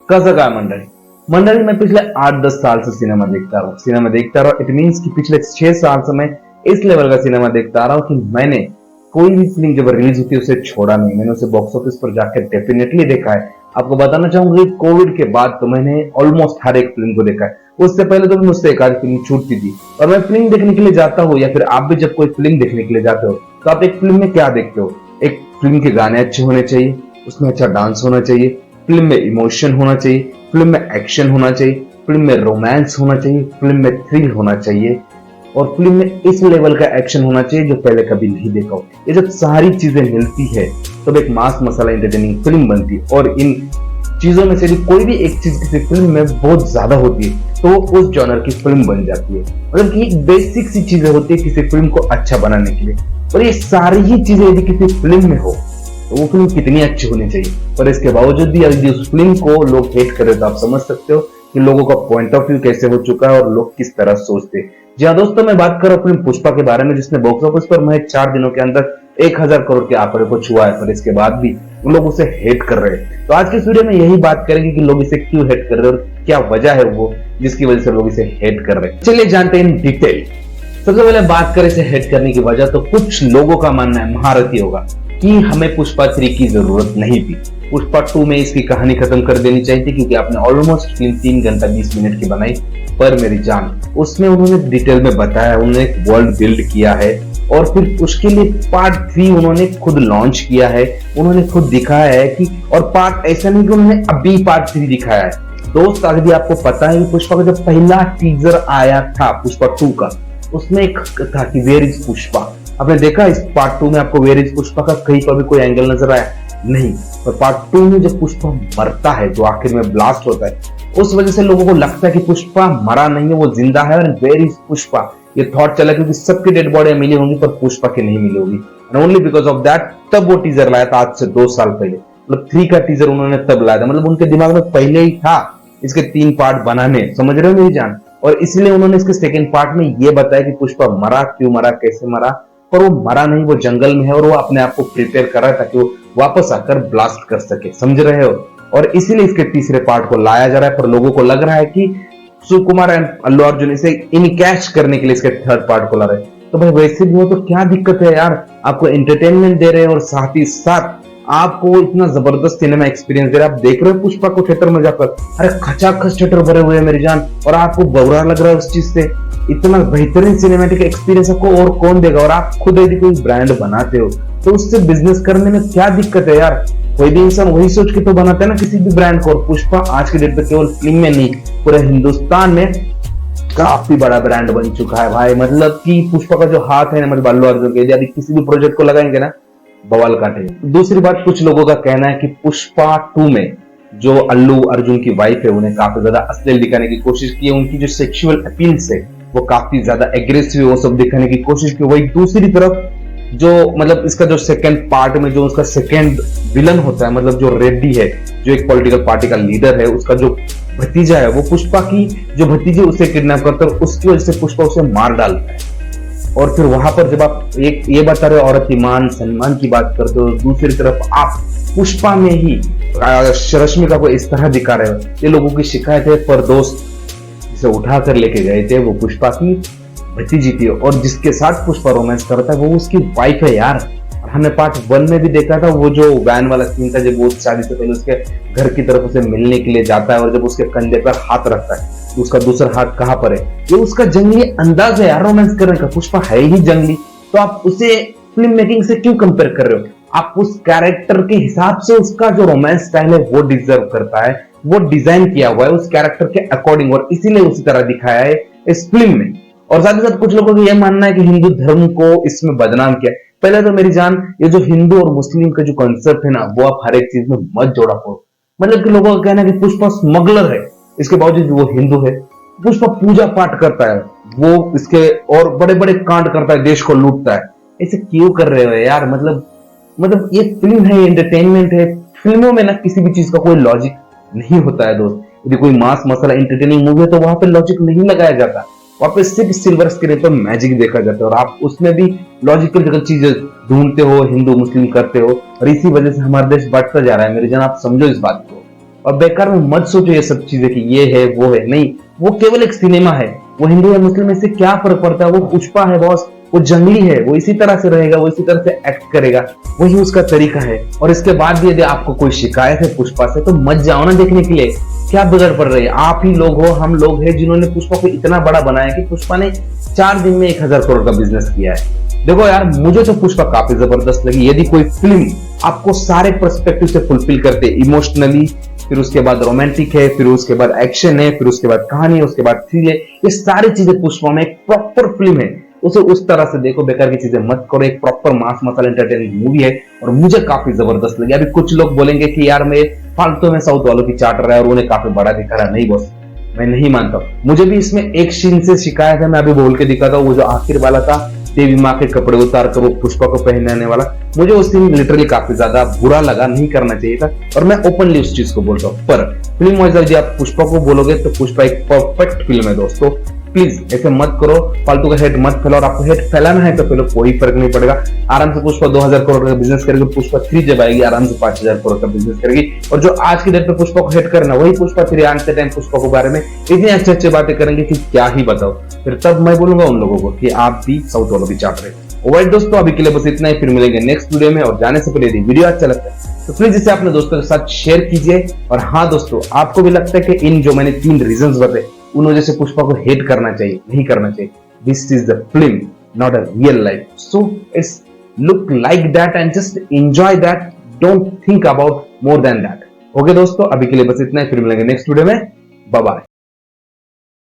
कसं काय मंडळी मंडळी मैं पिछले 8-10 साल से सिनेमा देखता रहा इट मीन्स कि पिछले 6 साल से मैं इस लेवल का सिनेमा देखता आ रहा हूँ कि मैंने कोई भी फिल्म जब रिलीज होती है उसे छोड़ा नहीं। मैंने उसे बॉक्स ऑफिस पर जाकर डेफिनेटली देखा है। आपको बताना चाहूंगा कि कोविड के बाद तो मैंने ऑलमोस्ट हर एक फिल्म को देखा है। उससे पहले तो मुझसे एक आध फिल्म छूटती थी। और मैं फिल्म देखने के लिए जाता हूँ या फिर आप भी जब कोई फिल्म देखने के लिए जाते हो तो आप एक फिल्म में क्या देखते हो? एक फिल्म के गाने अच्छे होने चाहिए, उसमें अच्छा डांस होना चाहिए, फिल्म में इमोशन होना चाहिए, फिल्म में एक्शन होना चाहिए, फिल्म में रोमांस होना चाहिए, फिल्म में थ्रिल होना चाहिए और फिल्म में इस लेवल का एक्शन होना चाहिए जो पहले कभी नहीं देखा हो। ये जब सारी चीजें मिलती है तब एक मास मसाला एंटरटेनिंग फिल्म बनती है। और इन चीजों में से भी कोई भी एक चीज किसी फिल्म में बहुत ज्यादा होती है तो उस जॉनर की फिल्म बन जाती है। मतलब कि बेसिक सी चीजें होती है किसी फिल्म को अच्छा बनाने के लिए। और ये सारी ही चीजें यदि किसी फिल्म में हो तो वो फिल्म कितनी अच्छी होनी चाहिए। पर इसके बावजूद भी यदि उस फिल्म को लोग हेट करें तो आप समझ सकते हो कि लोगों का पॉइंट ऑफ व्यू कैसे हो चुका है और लोग किस तरह सोचते हैं। जी हाँ दोस्तों, मैं बात कर रहा हूँ फिल्म पुष्पा के बारे में जिसने बॉक्स ऑफिस पर महज 4 दिनों के अंदर 1000 करोड़ के आंकड़े को छुआ है। पर इसके बाद भी लोग उसे हेट कर रहे हैं। तो आज के वीडियो में यही बात करेंगे कि लोग इसे क्यों हेट कर रहे हैं और क्या वजह है वो जिसकी वजह से लोग इसे हेट कर रहे हैं। चलिए जानते हैं इन डिटेल। सबसे पहले बात करें इसे हेट करने की वजह, तो कुछ लोगों का मानना है महारथी होगा कि हमें पुष्पा 3 की जरूरत नहीं थी। पुष्पा 2 में इसकी कहानी खत्म कर देनी चाहिए थी क्योंकि आपने ऑलमोस्ट फिल्म 3 घंटा 20 मिनट की बनाई। पर मेरी जान, उसमें उन्होंने डिटेल में बताया, उन्होंने एक वर्ल्ड बिल्ड किया है और फिर उसके लिए पार्ट 3 उन्होंने खुद लॉन्च किया है। उन्होंने खुद दिखाया है कि और पार्ट ऐसा नहीं कि उन्होंने अभी पार्ट 3 दिखाया है। दोस्त यदि आपको पता है कि पुष्पा का जब पहला टीजर आया था पुष्पा 2 का, उसमें एक था कि वेयर इज पुष्पा। आपने देखा इस पार्ट 2 में आपको वेयर इज पुष्पा का कहीं पर भी कोई एंगल नजर आया? नहीं। पर पार्ट 2 में जब पुष्पा मरता है जो आखिर में ब्लास्ट होता है, उस वजह से लोगों को लगता है कि पुष्पा मरा नहीं है, वो जिंदा है। और वेयर इज पुष्पा ये थॉट चला क्योंकि सबकी डेड बॉडी मिली होंगी पर पुष्पा की नहीं मिली होगी। And only because of that तब वो टीजर लाया था आज से 2 साल पहले। मतलब 3 का टीजर उन्होंने तब लाया था। मतलब उनके दिमाग में पहले ही था इसके 3 पार्ट बनाने, समझ रहे हो मेरी जान। और इसलिए उन्होंने इसके सेकंड पार्ट में ये बताया कि पुष्पा मरा, क्यों मरा, कैसे मरा। पर वो मरा नहीं, वो जंगल में है और वो अपने आप को प्रिपेयर कर रहा है ताकि वो वापस आकर ब्लास्ट कर सके, समझ रहे हो। और इसीलिए इसके तीसरे पार्ट को लाया जा रहा है। पर लोगों को लग रहा है कि सुकुमार एंड अल्लू अर्जुन इसे इनकैश करने के लिए इसके थर्ड पार्ट को ला रहे हैं। तो भाई वैसे भी हो तो क्या दिक्कत है यार, आपको एंटरटेनमेंट दे रहे हैं और साथ ही साथ आपको इतना जबरदस्त सिनेमा एक्सपीरियंस दे रहे हैं। आप देख रहे हो पुष्पा को थिएटर में जाकर, अरे खचाखच थिएटर भरे हुए हैं मेरी जान, और आपको बुरा लग रहा है उस चीज से। इतना बेहतरीन सिनेमैटिक एक्सपीरियंस आपको और कौन देगा? और आप खुद यदि कोई ब्रांड बनाते हो तो उससे बिजनेस करने में क्या दिक्कत है यार? कोई भी इंसान वही सोच के तो बनाता है ना किसी भी ब्रांड को। और पुष्पा आज के डेट पे केवल फिल्म में नहीं पूरे हिंदुस्तान में काफी बड़ा ब्रांड बन चुका है भाई। मतलब कि पुष्पा का जो हाथ है मतलब अल्लू अर्जुन के, यदि किसी भी प्रोजेक्ट को लगाएंगे ना बवाल काटेंगे। दूसरी बात, कुछ लोगों का कहना है कि पुष्पा 2 में जो अल्लू अर्जुन की वाइफ है उन्हें काफी ज्यादा अश्लील दिखाने की कोशिश की है। उनकी जो सेक्सुअल अपील्स है वो काफी ज्यादा एग्रेसिव वो सब दिखाने की कोशिश की। वही दूसरी तरफ जो मतलब इसका जो सेकंड पार्ट में जो उसका सेकंड विलन होता है, मतलब जो रेड्डी है जो एक पॉलिटिकल पार्टी का लीडर है, उसका जो भतीजा है वो पुष्पा की जो भतीजी उसे किडनैप करता है और उसकी वजह से पुष्पा उसे मार डालता है। और फिर वहां पर जब आप एक ये बता रहे हो औरत की मान सम्मान की बात करते हो, दूसरी तरफ आप पुष्पा में ही रश्मिका को इस तरह दिखा रहे हो, ये लोगों की शिकायत है। पर दोस्त जिसे उठा कर लेके गए थे वो पुष्पा की भतीजी थी और जिसके साथ पुष्पा रोमांस करता है वो उसकी वाइफ है यार। और हमने पार्ट 1 में भी देखा था वो जो वैन वाला सीन था जब वो शादी से पहले उसके घर की तरफ उसे मिलने के लिए जाता है और जब उसके कंधे पर हाथ रखता है तो उसका दूसरा हाथ कहां पर है? ये उसका जंगली अंदाज है यार रोमांस करने का। पुष्पा है ही जंगली, तो आप उसे फिल्म मेकिंग से क्यों कंपेयर कर रहे हो? आप उस कैरेक्टर के हिसाब से उसका जो रोमांस स्टाइल है वो डिजर्व करता है, वो डिजाइन किया हुआ है उस कैरेक्टर के अकॉर्डिंग और इसीलिए उसी तरह दिखाया है इस फिल्म में। और साथ ही साथ कुछ लोगों को यह मानना है कि हिंदू धर्म को इसमें बदनाम किया। पहले तो मेरी जान, ये जो हिंदू और मुस्लिम का जो कॉन्सेप्ट है ना वो आप हर एक चीज में मत जोड़ा करो। मतलब कि लोगों का कहना है कि पुष्पा स्मगलर है, इसके बावजूद वो हिंदू है। पुष्पा पूजा पाठ करता है, वो इसके और बड़े बड़े कांड करता है, देश को लूटता है। ऐसे क्यों कर रहे हो यार? मतलब ये फिल्म है, एंटरटेनमेंट है। फिल्मों में ना किसी भी चीज का कोई लॉजिक नहीं होता है दोस्त। यदि कोई मास मसाला एंटरटेनिंग मूवी है तो वहां पे लॉजिक नहीं लगाया जाता, वहां पे सिर्फ सिल्वर स्क्रीन पर मैजिक देखा जाता है और आप उसमें भी लॉजिकल जगह चीजें ढूंढते हो, हिंदू मुस्लिम करते हो और इसी वजह से हमारा देश बढ़ता जा रहा है मेरी जान। आप समझो इस बात को। और बेकार में मत सोचो ये सब चीजें कि ये है वो है, नहीं, वो केवल एक सिनेमा है। वो हिंदू या मुस्लिम में से क्या फर्क पड़ता है? वो पुष्पा है बॉस, वो जंगली है, वो इसी तरह से रहेगा, वो इसी तरह से एक्ट करेगा, वही उसका तरीका है। और इसके बाद भी यदि आपको कोई शिकायत है पुष्पा से तो मत जाओ ना देखने के लिए, क्या बिगड़ पड़ रही है? आप ही लोग हो, हम लोग हैं जिन्होंने पुष्पा को इतना बड़ा बनाया कि पुष्पा ने 4 दिन में 1000 करोड़ का बिजनेस किया है। देखो यार, मुझे तो पुष्पा काफी जबरदस्त लगी। यदि कोई फिल्म आपको सारे पर्सपेक्टिव से फुलफिल करते, इमोशनली, फिर उसके बाद रोमांटिक है, फिर उसके बाद एक्शन है, फिर उसके बाद कहानी है, उसके बाद थ्रिल है, ये सारी चीजें पुष्पा में एक प्रॉपर फिल्म है। उसे उस तरह से देखो, बेकार की चीजें मत करो। एक प्रॉपर मास मसाला एंटरटेनिंग मूवी है और मुझे काफी जबरदस्त लगी। अभी कुछ लोग बोलेंगे कि यार मैं फालतू में साउथ वालों की चाट रहा है और उन्हें काफी बड़ा दिखा रहा है। नहीं बॉस, मैं नहीं मानता। मुझे भी इसमें एक सीन से शिकायत है, मैं अभी बोल के दिखाता हूँ। वो जो आखिर वाला था, देवी माँ के कपड़े उतार कर वो पुष्पा को पहनाने वाला, मुझे उस सीन लिटरली काफी ज्यादा बुरा लगा, नहीं करना चाहिए था और मैं ओपनली उस चीज को बोलता हूँ। पर फिल्म वाइज यदि आप पुष्पा को बोलोगे तो पुष्पा एक परफेक्ट फिल्म है दोस्तों। प्लीज ऐसे मत करो, फालतू का हेट मत फैलाओ। और आपको हेट फैलाना है तो फैलो, कोई फर्क नहीं पड़ेगा। आराम से पुष्पा 2000 करोड़ का बिजनेस करेगी, पुष्पा 3 जब आएगी आराम से 5000 करोड़ का बिजनेस करेगी। और जो आज की डेट पे पुष्पा को हेट करना, वही पुष्पा 3 आने के टाइम पुष्पा के बारे में इतनी अच्छे अच्छे बातें करेंगे कि क्या ही बताओ। फिर तब मैं बोलूंगा उन लोगों को कि आप भी साउथ वालों भी चाट रहे। ओवराइट दोस्तों, अभी के लिए बस इतना ही। फिर मिलेंगे नेक्स्ट वीडियो में। और जाने से पहले यदि वीडियो अच्छा लगता है तो प्लीज इसे अपने दोस्तों के साथ शेयर कीजिए। और हाँ दोस्तों, आपको भी लगता है कि इन जो मैंने 3 रीजंस बताए उन वजह से पुष्पा को हेट करना चाहिए? नहीं करना चाहिए। This is the film, not a real life. So it's look like that and just enjoy that. Don't think about more than that. Okay दोस्तों, अभी के लिए बस इतना ही। फिर मिलेंगे नेक्स्ट वीडियो में। Bye bye.